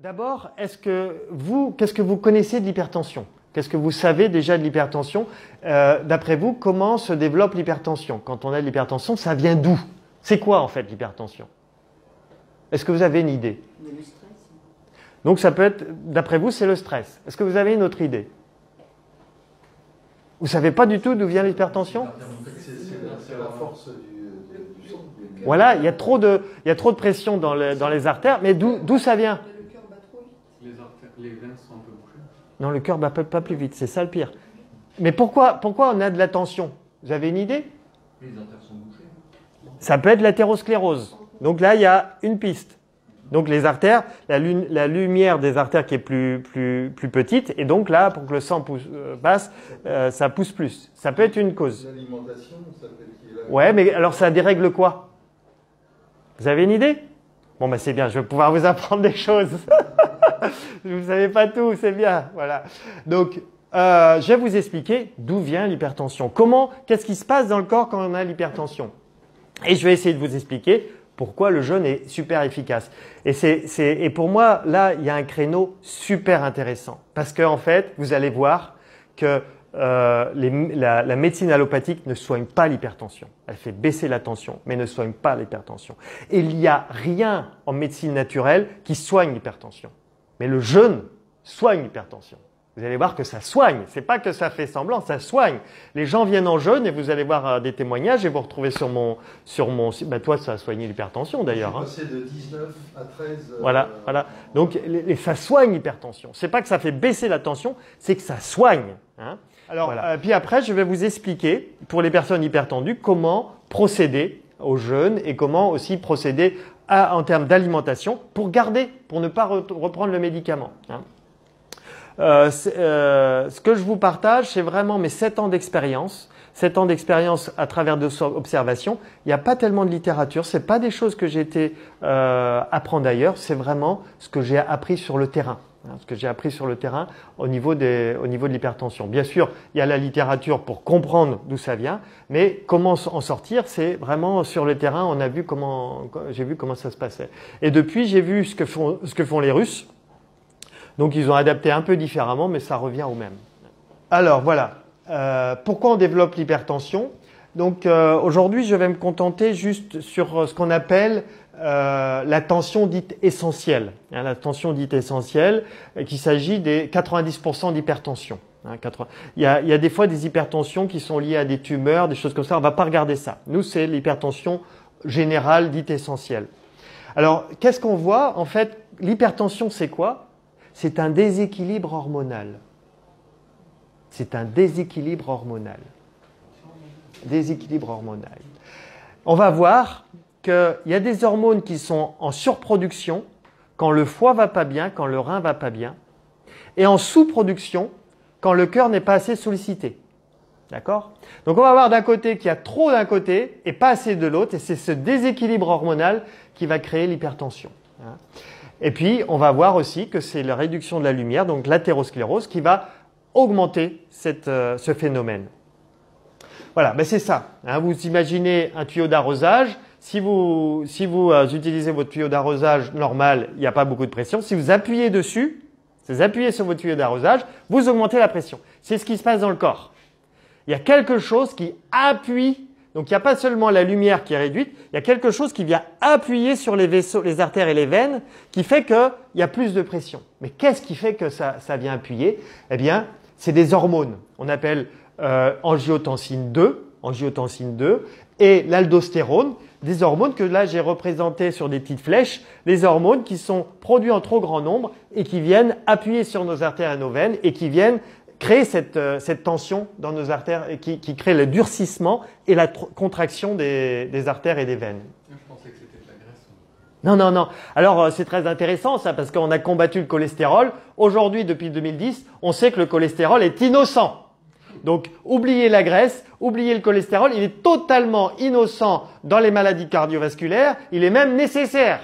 D'abord, qu'est-ce que vous connaissez de l'hypertension? Qu'est-ce que vous savez déjà de l'hypertension? D'après vous, comment se développe l'hypertension? Quand on a de l'hypertension, ça vient d'où? C'est quoi en fait l'hypertension? Est-ce que vous avez une idée? Le stress. Donc ça peut être, d'après vous, c'est le stress. Est-ce que vous avez une autre idée? Vous savez pas du tout d'où vient l'hypertension? C'est la force du sang. Voilà, il y a trop de pression dans les artères, mais d'où ça vient? Le cœur bat trop vite. Les veines sont un peu bouchées. Non, le cœur bat pas plus vite, c'est ça le pire. Mais pourquoi on a de la tension? Vous avez une idée? Les artères sont bouchées. Ça peut être l'athérosclérose. Donc là, il y a une piste. Donc les artères, la lumière des artères qui est plus petite, et donc là, pour que le sang passe, ça pousse plus. Ça peut être une cause. L'alimentation, ça peut être... Ouais, mais alors ça dérègle quoi? Vous avez une idée? Bon, ben c'est bien, je vais pouvoir vous apprendre des choses. Vous ne savez pas tout, c'est bien. Voilà. Donc, je vais vous expliquer d'où vient l'hypertension. Qu'est-ce qui se passe dans le corps quand on a l'hypertension? Et je vais essayer de vous expliquer pourquoi le jeûne est super efficace. Et pour moi, là, il y a un créneau super intéressant. Parce qu'en fait, vous allez voir que la médecine allopathique ne soigne pas l'hypertension. Elle fait baisser la tension, mais ne soigne pas l'hypertension. Et il n'y a rien en médecine naturelle qui soigne l'hypertension. Mais le jeûne soigne l'hypertension. Vous allez voir que ça soigne. C'est pas que ça fait semblant, ça soigne. Les gens viennent en jeûne et vous allez voir des témoignages et vous retrouvez sur mon bah toi, ça a soigné l'hypertension d'ailleurs. Passé de 19 à 13. Voilà. Donc, ça soigne l'hypertension. C'est pas que ça fait baisser la tension, c'est que ça soigne. Hein. Alors, voilà. Puis après, je vais vous expliquer, pour les personnes hypertendues, comment procéder au jeûne et comment aussi procéder en termes d'alimentation pour ne pas reprendre le médicament. Hein. Ce que je vous partage, c'est vraiment mes 7 ans d'expérience. 7 ans d'expérience à travers des observations. Il n'y a pas tellement de littérature. C'est pas des choses que j'ai été apprendre ailleurs. C'est vraiment ce que j'ai appris sur le terrain. Hein, ce que j'ai appris sur le terrain au niveau de l'hypertension. Bien sûr, il y a la littérature pour comprendre d'où ça vient, mais comment en sortir, c'est vraiment sur le terrain. J'ai vu comment ça se passait. Et depuis, j'ai vu ce que font les Russes. Donc, ils ont adapté un peu différemment, mais ça revient au même. Alors, voilà. Pourquoi on développe l'hypertension? Donc, aujourd'hui, je vais me contenter juste sur ce qu'on appelle la tension dite essentielle. Hein, la tension dite essentielle, qu'il s'agit des 90% d'hypertension. Hein, il y a des fois des hypertensions qui sont liées à des tumeurs, des choses comme ça. On ne va pas regarder ça. Nous, c'est l'hypertension générale dite essentielle. Alors, qu'est-ce qu'on voit? En fait, l'hypertension, c'est quoi? C'est un déséquilibre hormonal. C'est un déséquilibre hormonal. Déséquilibre hormonal. On va voir qu'il y a des hormones qui sont en surproduction quand le foie va pas bien, quand le rein va pas bien, et en sous-production quand le cœur n'est pas assez sollicité. D'accord? Donc on va voir d'un côté qu'il y a trop d'un côté et pas assez de l'autre, et c'est ce déséquilibre hormonal qui va créer l'hypertension. Hein. Et puis, on va voir aussi que c'est la réduction de la lumière, donc l'athérosclérose, qui va augmenter ce phénomène. Voilà, ben c'est ça. Hein, vous imaginez un tuyau d'arrosage. Si vous utilisez votre tuyau d'arrosage normal, il n'y a pas beaucoup de pression. Si vous appuyez dessus, si vous appuyez sur votre tuyau d'arrosage, vous augmentez la pression. C'est ce qui se passe dans le corps. Il y a quelque chose qui appuie. Donc, il n'y a pas seulement la lumière qui est réduite, il y a quelque chose qui vient appuyer sur les vaisseaux, les artères et les veines, qui fait qu'il y a plus de pression. Mais qu'est-ce qui fait que ça vient appuyer? Eh bien, c'est des hormones. On appelle angiotensine 2 et l'aldostérone, des hormones que là j'ai représentées sur des petites flèches, les hormones qui sont produites en trop grand nombre et qui viennent appuyer sur nos artères et nos veines et qui viennent créer cette tension dans nos artères et qui crée le durcissement et la contraction des artères et des veines. Je pensais que c'était de la graisse. Non. Alors, c'est très intéressant ça parce qu'on a combattu le cholestérol. Aujourd'hui, depuis 2010, on sait que le cholestérol est innocent. Donc, oubliez la graisse, oubliez le cholestérol. Il est totalement innocent dans les maladies cardiovasculaires. Il est même nécessaire.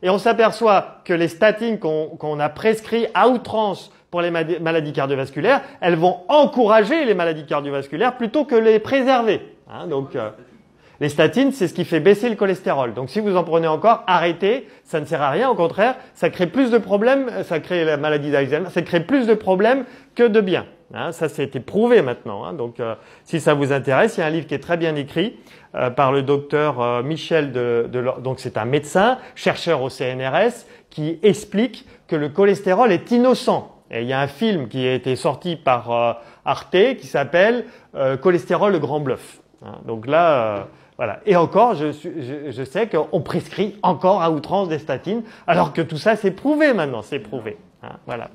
Et on s'aperçoit que les statines qu'on a prescrits à outrance pour les maladies cardiovasculaires, elles vont encourager les maladies cardiovasculaires plutôt que les préserver. Hein, donc, Les statines, c'est ce qui fait baisser le cholestérol. Donc si vous en prenez encore, arrêtez, ça ne sert à rien. Au contraire, ça crée plus de problèmes, ça crée la maladie d'Alzheimer, ça crée plus de problèmes que de bien. Hein, ça, c'est été prouvé maintenant. Hein. Donc si ça vous intéresse, il y a un livre qui est très bien écrit par le docteur Michel donc c'est un médecin, chercheur au CNRS, qui explique que le cholestérol est innocent. Et il y a un film qui a été sorti par Arte qui s'appelle Cholestérol, le grand bluff. Hein, donc là, voilà. Et encore, je sais qu'on prescrit encore à outrance des statines, alors que tout ça c'est prouvé maintenant, c'est prouvé. Hein, voilà.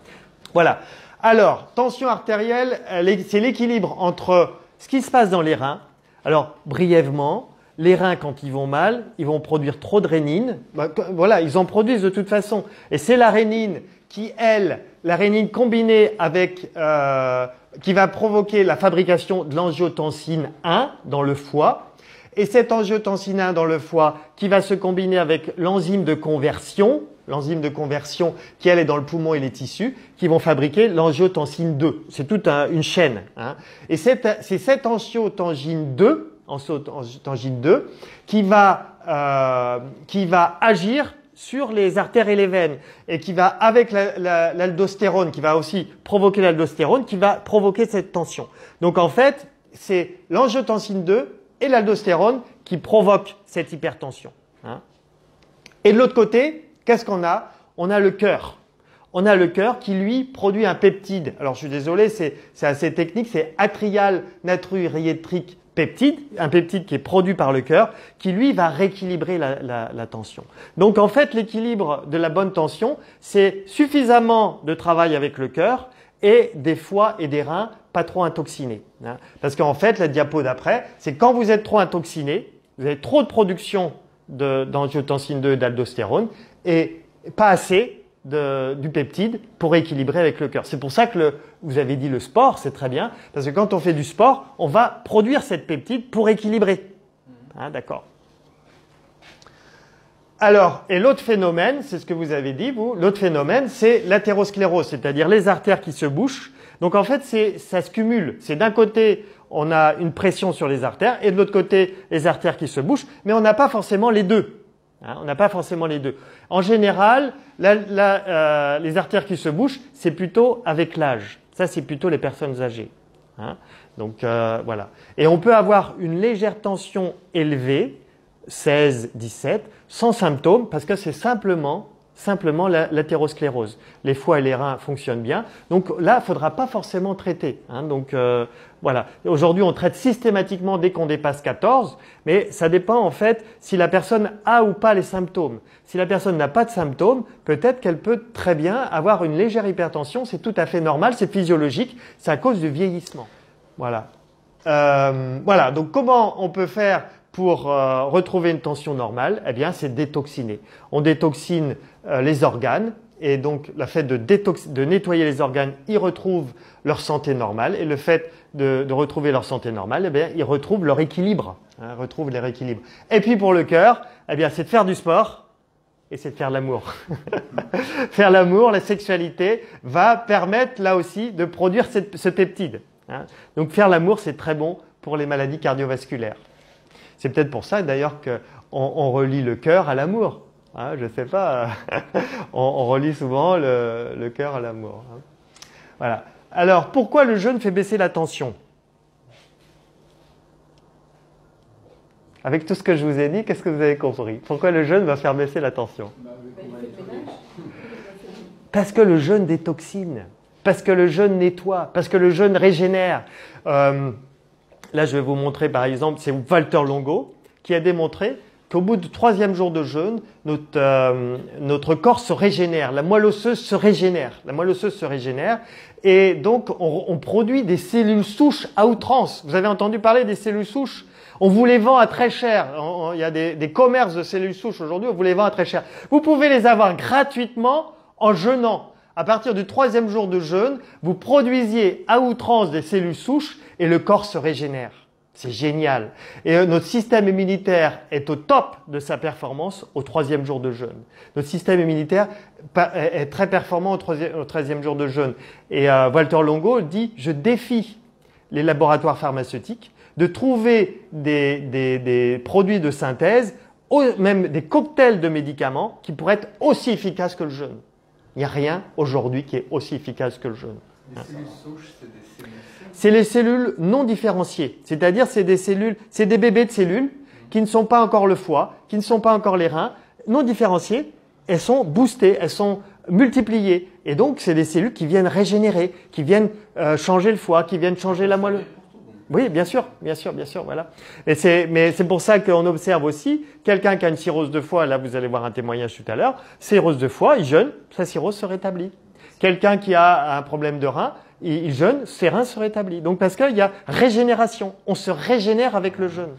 Voilà. Alors, tension artérielle, c'est l'équilibre entre ce qui se passe dans les reins. Alors, brièvement, les reins, quand ils vont mal, ils vont produire trop de rénine. Voilà, ils en produisent de toute façon. Et c'est la rénine qui, la rénine combinée avec, qui va provoquer la fabrication de l'angiotensine 1 dans le foie. Et cette angiotensine 1 dans le foie qui va se combiner avec l'enzyme de conversion qui elle est dans le poumon et les tissus, qui vont fabriquer l'angiotensine 2. C'est toute une chaîne. Hein. Et c'est cette angiotensine 2 qui va agir sur les artères et les veines et qui va, avec l'aldostérone, qui va aussi provoquer l'aldostérone, qui va provoquer cette tension. Donc en fait, c'est l'angiotensine 2 et l'aldostérone qui provoquent cette hypertension. Hein. Et de l'autre côté, qu'est-ce qu'on a? On a le cœur. On a le cœur qui, lui, produit un peptide. Alors, je suis désolé, c'est assez technique, c'est atrial natriurétique peptide, un peptide qui est produit par le cœur, qui, lui, va rééquilibrer la tension. Donc, en fait, l'équilibre de la bonne tension, c'est suffisamment de travail avec le cœur et des foies et des reins pas trop intoxinés. Hein. Parce qu'en fait, la diapo d'après, c'est quand vous êtes trop intoxiné, vous avez trop de production d'angiotensine 2 et d'aldostérone et pas assez du peptide pour équilibrer avec le cœur. C'est pour ça que vous avez dit le sport, c'est très bien, parce que quand on fait du sport, on va produire cette peptide pour équilibrer. Hein, d'accord. Alors, et l'autre phénomène, c'est ce que vous avez dit, vous, l'autre phénomène, c'est l'athérosclérose, c'est-à-dire les artères qui se bouchent. Donc en fait, ça se cumule. C'est d'un côté, on a une pression sur les artères, et de l'autre côté, les artères qui se bouchent, mais on n'a pas forcément les deux. Hein, on n'a pas forcément les deux. En général, les artères qui se bouchent, c'est plutôt avec l'âge. Ça, c'est plutôt les personnes âgées. Hein, donc voilà. Et on peut avoir une légère tension élevée, 16, 17, sans symptômes, parce que c'est simplement l'athérosclérose. Les foies et les reins fonctionnent bien. Donc là, il ne faudra pas forcément traiter. Hein. Donc voilà. Aujourd'hui, on traite systématiquement dès qu'on dépasse 14, mais ça dépend en fait si la personne a ou pas les symptômes. Si la personne n'a pas de symptômes, peut-être qu'elle peut très bien avoir une légère hypertension. C'est tout à fait normal, c'est physiologique. C'est à cause du vieillissement. Voilà. Voilà. Donc comment on peut faire pour retrouver une tension normale? Eh bien, c'est détoxiner. On détoxine les organes et donc le fait de nettoyer les organes, ils retrouvent leur santé normale et le fait de retrouver leur santé normale, eh bien, ils retrouvent leur équilibre, hein, retrouvent leur équilibre. Et puis pour le cœur, eh bien, c'est de faire du sport et c'est de faire l'amour. Faire l'amour, la sexualité va permettre là aussi de produire ce peptide. Hein. Donc faire l'amour, c'est très bon pour les maladies cardiovasculaires. C'est peut-être pour ça d'ailleurs qu'on relie le cœur à l'amour. Hein, je ne sais pas, on relie souvent le cœur à l'amour. Hein. Voilà. Alors, pourquoi le jeûne fait baisser la tension? Avec tout ce que je vous ai dit, qu'est-ce que vous avez compris? Pourquoi le jeûne va faire baisser la tension? Parce que le jeûne détoxine, parce que le jeûne nettoie, parce que le jeûne régénère. Là, je vais vous montrer par exemple, c'est Walter Longo qui a démontré qu'au bout du 3e jour de jeûne, notre corps se régénère, la moelle osseuse se régénère. La moelle osseuse se régénère et donc on produit des cellules souches à outrance. Vous avez entendu parler des cellules souches? On vous les vend à très cher. Il y a des commerces de cellules souches aujourd'hui, on vous les vend à très cher. Vous pouvez les avoir gratuitement en jeûnant. À partir du 3e jour de jeûne, vous produisiez à outrance des cellules souches et le corps se régénère. C'est génial. Et notre système immunitaire est au top de sa performance au 3e jour de jeûne. Notre système immunitaire est très performant au 13e jour de jeûne. Et Walter Longo dit « Je défie les laboratoires pharmaceutiques de trouver des produits de synthèse, même des cocktails de médicaments qui pourraient être aussi efficaces que le jeûne. Il n'y a rien aujourd'hui qui est aussi efficace que le jeûne. Les cellules souches, c'est des cellules. C'est les cellules non différenciées, c'est-à-dire c'est des bébés de cellules qui ne sont pas encore le foie, qui ne sont pas encore les reins, non différenciées, elles sont boostées, elles sont multipliées. Et donc, c'est des cellules qui viennent régénérer, qui viennent changer le foie, qui viennent changer la moelle. Oui, bien sûr, voilà. Mais c'est pour ça qu'on observe aussi quelqu'un qui a une cirrhose de foie, là vous allez voir un témoignage tout à l'heure, cirrhose de foie, il jeûne, sa cirrhose se rétablit. Quelqu'un qui a un problème de rein, il jeûne, ses reins se rétablissent. Donc parce qu'il y a régénération, on se régénère avec le jeûne.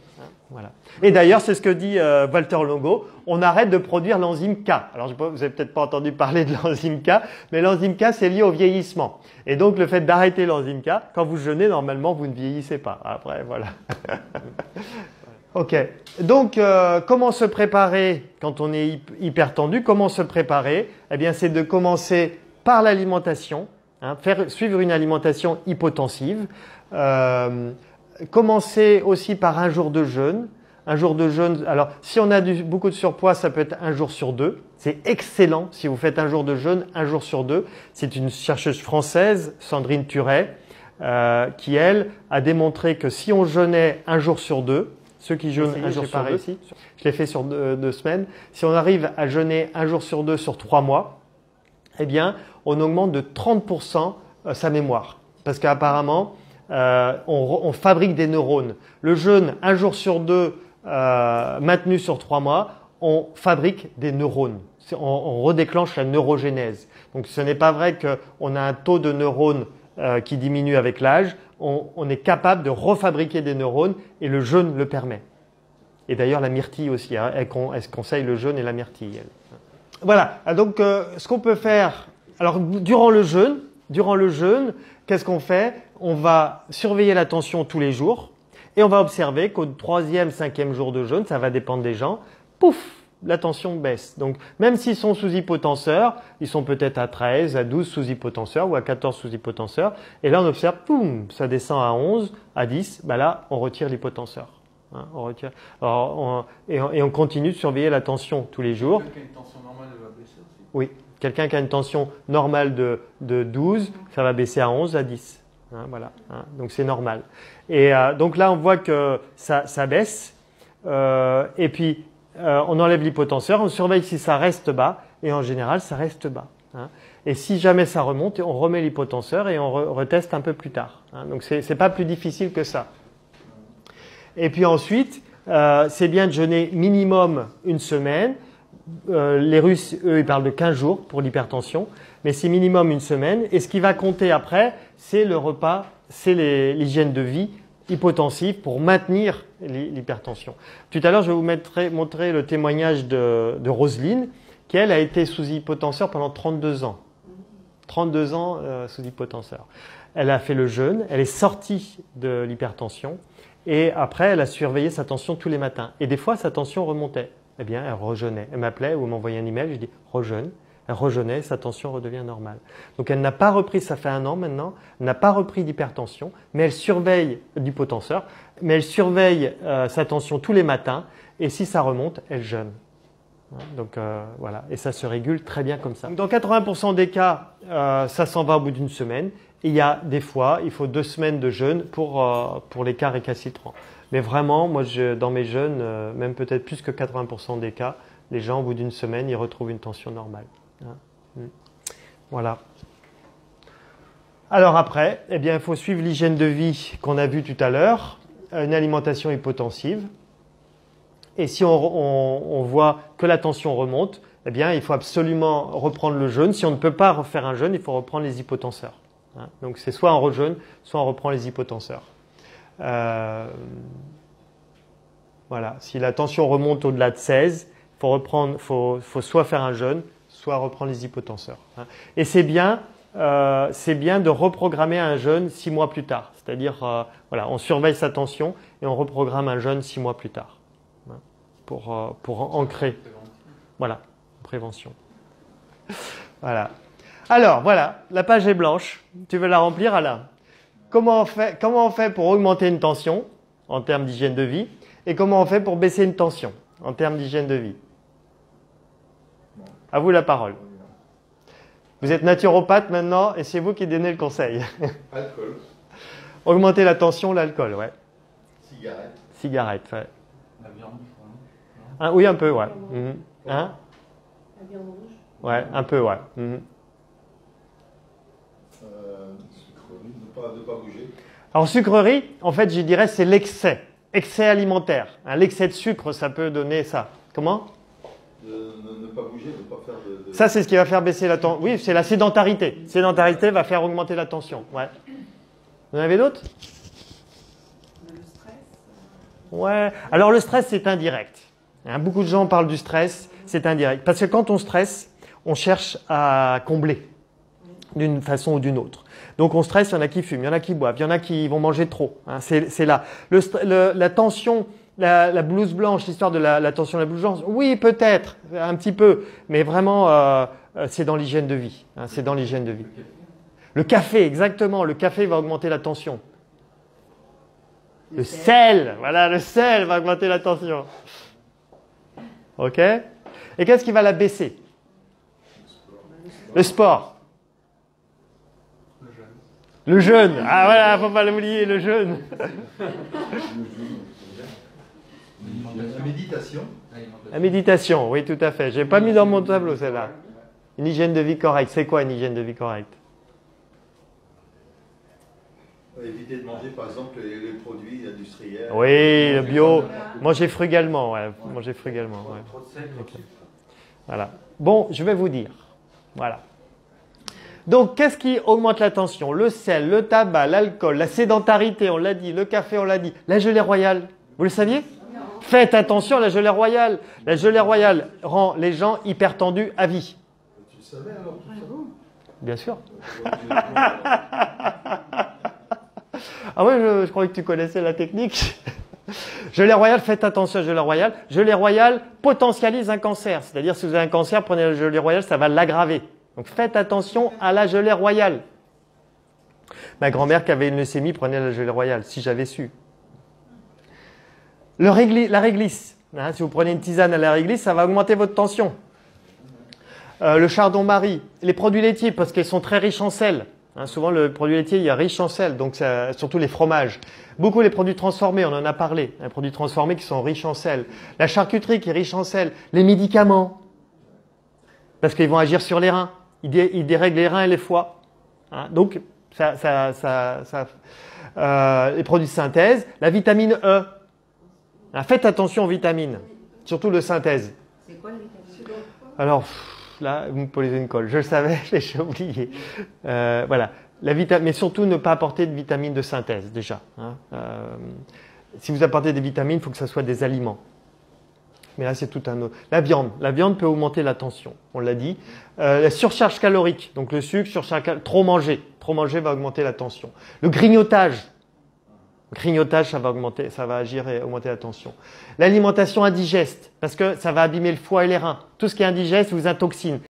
Voilà. Et d'ailleurs, c'est ce que dit Walter Longo, on arrête de produire l'enzyme K. Alors vous avez peut-être pas entendu parler de l'enzyme K, mais l'enzyme K c'est lié au vieillissement. Et donc le fait d'arrêter l'enzyme K, quand vous jeûnez, normalement vous ne vieillissez pas. Après, voilà. Ok. Donc comment se préparer quand on est hypertendu? Comment se préparer? Eh bien, c'est de commencer par l'alimentation, suivre une alimentation hypotensive. Commencer aussi par un jour de jeûne. Un jour de jeûne, alors si on a beaucoup de surpoids, ça peut être un jour sur deux. C'est excellent si vous faites un jour de jeûne, un jour sur deux. C'est une chercheuse française, Sandrine Turet, qui elle a démontré que si on jeûnait un jour sur deux, ceux qui jeûnent un jour sur deux, je l'ai fait sur deux semaines, si on arrive à jeûner un jour sur deux sur 3 mois, eh bien on augmente de 30% sa mémoire. Parce qu'apparemment, on fabrique des neurones. Le jeûne, un jour sur deux, maintenu sur 3 mois, on fabrique des neurones. On redéclenche la neurogénèse. Donc ce n'est pas vrai qu'on a un taux de neurones qui diminue avec l'âge. On est capable de refabriquer des neurones et le jeûne le permet. Et d'ailleurs la myrtille aussi, elle conseille le jeûne et la myrtille. Elle. Voilà, donc ce qu'on peut faire, alors durant le jeûne, qu'est-ce qu'on fait? On va surveiller la tension tous les jours et on va observer qu'au 3e, 5e jour de jeûne, ça va dépendre des gens, pouf, la tension baisse. Donc même s'ils sont sous hypotenseur, ils sont peut-être à 13, à 12 sous hypotenseur ou à 14 sous hypotenseur. Et là on observe, poum, ça descend à 11, à 10, bah là on retire l'hypotenseur. On retire. Alors, et on continue de surveiller la tension tous les jours. Quelqu'un qui a une tension normale, elle va baisser aussi. Oui, quelqu'un qui a une tension normale de 12, ça va baisser à 11, à 10. Voilà, donc c'est normal. Et donc là, on voit que ça baisse. Et puis, on enlève l'hypotenseur, on surveille si ça reste bas. Et en général, ça reste bas. Et si jamais ça remonte, on remet l'hypotenseur et on reteste un peu plus tard. Donc, c'est pas plus difficile que ça. Et puis ensuite, c'est bien de jeûner minimum une semaine. Les Russes, eux, ils parlent de 15 jours pour l'hypertension, mais c'est minimum une semaine. Et ce qui va compter après, c'est le repas, c'est l'hygiène de vie hypotensive pour maintenir l'hypertension. Tout à l'heure, je vais vous montrer le témoignage de Roselyne, qui elle a été sous hypotenseur pendant 32 ans. 32 ans sous hypotenseur. Elle a fait le jeûne, elle est sortie de l'hypertension et après, elle a surveillé sa tension tous les matins. Et des fois, sa tension remontait. Eh bien, elle rejeûnait. Elle m'appelait ou m'envoyait un email, je dis rejeûne. Elle rejeûnait, sa tension redevient normale. Donc elle n'a pas repris, ça fait 1 an maintenant, elle n'a pas repris d'hypertension, mais elle surveille d'hypotenseur, mais elle surveille sa tension tous les matins et si ça remonte, elle jeûne. Donc voilà, et ça se régule très bien comme ça. Dans 80% des cas, ça s'en va au bout d'une semaine. Et il y a des fois, il faut 2 semaines de jeûne pour les cas récalcitrants. Mais vraiment, moi, dans mes jeûnes, même peut-être plus que 80% des cas, les gens, au bout d'une semaine, ils retrouvent une tension normale. Voilà. Alors après, eh bien, il faut suivre l'hygiène de vie qu'on a vue tout à l'heure, une alimentation hypotensive. Et si on voit que la tension remonte, eh bien, il faut absolument reprendre le jeûne. Si on ne peut pas refaire un jeûne, il faut reprendre les hypotenseurs. Donc c'est soit on rejeûne, soit on reprend les hypotenseurs. Voilà. Si la tension remonte au-delà de 16, faut soit faire un jeûne, soit reprendre les hypotenseurs. Et c'est bien de reprogrammer un jeûne 6 mois plus tard. C'est-à-dire, voilà, on surveille sa tension et on reprogramme un jeûne 6 mois plus tard. Pour ancrer. Voilà, prévention. Voilà. Alors, voilà, la page est blanche. Tu veux la remplir, Alain? Comment on fait pour augmenter une tension? en termes d'hygiène de vie et comment on fait pour baisser une tension en termes d'hygiène de vie. À vous la parole. Vous êtes naturopathe maintenant et c'est vous qui donnez le conseil. Alcool, Augmenter la tension, l'alcool, ouais. cigarette, Cigarette, ouais. La viande, je crois, non Ah, oui, un peu, ouais. Mhm. Hein? La viande rouge. Ouais, un peu, ouais. Mhm. sucrerie, ne pas bouger. Alors, sucrerie, en fait, je dirais, c'est l'excès. Excès alimentaire. Hein, l'excès de sucre, ça peut donner ça. Comment? Ne pas bouger, ne pas faire de... Ça, c'est ce qui va faire baisser la tension. Oui, c'est la sédentarité. Sédentarité va faire augmenter la tension. Ouais. Vous en avez d'autres? Le stress. Ouais. Alors, le stress, c'est indirect. Hein, beaucoup de gens parlent du stress, c'est indirect. Parce que quand on stresse, on cherche à combler d'une façon ou d'une autre. Donc, on stresse, il y en a qui fument, il y en a qui boivent, il y en a qui vont manger trop. Hein, c'est là. La tension, la blouse blanche, l'histoire de la tension de la blouse blanche, oui, peut-être, un petit peu, mais vraiment, c'est dans l'hygiène de vie. Hein, c'est dans l'hygiène de vie. Le café, exactement. Le café va augmenter la tension. Le sel, voilà, le sel va augmenter la tension. Ok? Et qu'est-ce qui va la baisser? Le sport. Le jeûne. Le jeûne. Ah voilà, faut pas l'oublier, le jeûne. La méditation, La méditation, oui, tout à fait. J'ai pas mis dans mon tableau celle-là. Une hygiène de vie correcte. C'est quoi une hygiène de vie correcte? éviter de manger par exemple les produits industriels. Oui, le bio. Manger frugalement, ouais. Manger frugalement, ouais. Trop de sel, Ok. Voilà. Bon, je vais vous dire. Voilà. Donc, qu'est-ce qui augmente la tension? Le sel, le tabac, l'alcool, la sédentarité, on l'a dit, le café, on l'a dit, la gelée royale. Vous le saviez? Faites attention à la gelée royale. La gelée royale rend les gens hyper tendus à vie. Tu le savais alors tout ça? Bien sûr. Ah ouais, je croyais que tu connaissais la technique. Gelée royale, faites attention à la gelée royale. Gelée royale potentialise un cancer. C'est-à-dire, si vous avez un cancer, prenez la gelée royale, ça va l'aggraver. Donc faites attention à la gelée royale. Ma grand-mère qui avait une leucémie prenait la gelée royale, si j'avais su. La réglisse. Hein, si vous prenez une tisane à la réglisse, ça va augmenter votre tension. Le chardon-marie, les produits laitiers, parce qu'ils sont très riches en sel. Hein, souvent, le produit laitier, il est riche en sel, donc surtout les fromages. Beaucoup les produits transformés, on en a parlé. Les produits transformés qui sont riches en sel. La charcuterie qui est riche en sel. Les médicaments, parce qu'ils vont agir sur les reins. Ils dérèglent les reins et les foies. Hein, donc, les produits de synthèse. La vitamine E. Hein, faites attention aux vitamines, surtout le synthèse. C'est quoi le vitamine? Alors, là, vous me posez une colle. Je le savais, mais j'ai oublié. Voilà. Mais surtout, ne pas apporter de vitamines de synthèse, déjà. Hein. Si vous apportez des vitamines, il faut que ce soit des aliments. Mais là, c'est tout un autre. La viande. La viande peut augmenter la tension, on l'a dit. La surcharge calorique. Donc, le sucre, trop manger. Trop manger va augmenter la tension. Le grignotage. Le grignotage, ça va agir et augmenter la tension. L'alimentation indigeste, parce que ça va abîmer le foie et les reins. Tout ce qui est indigeste vous intoxine.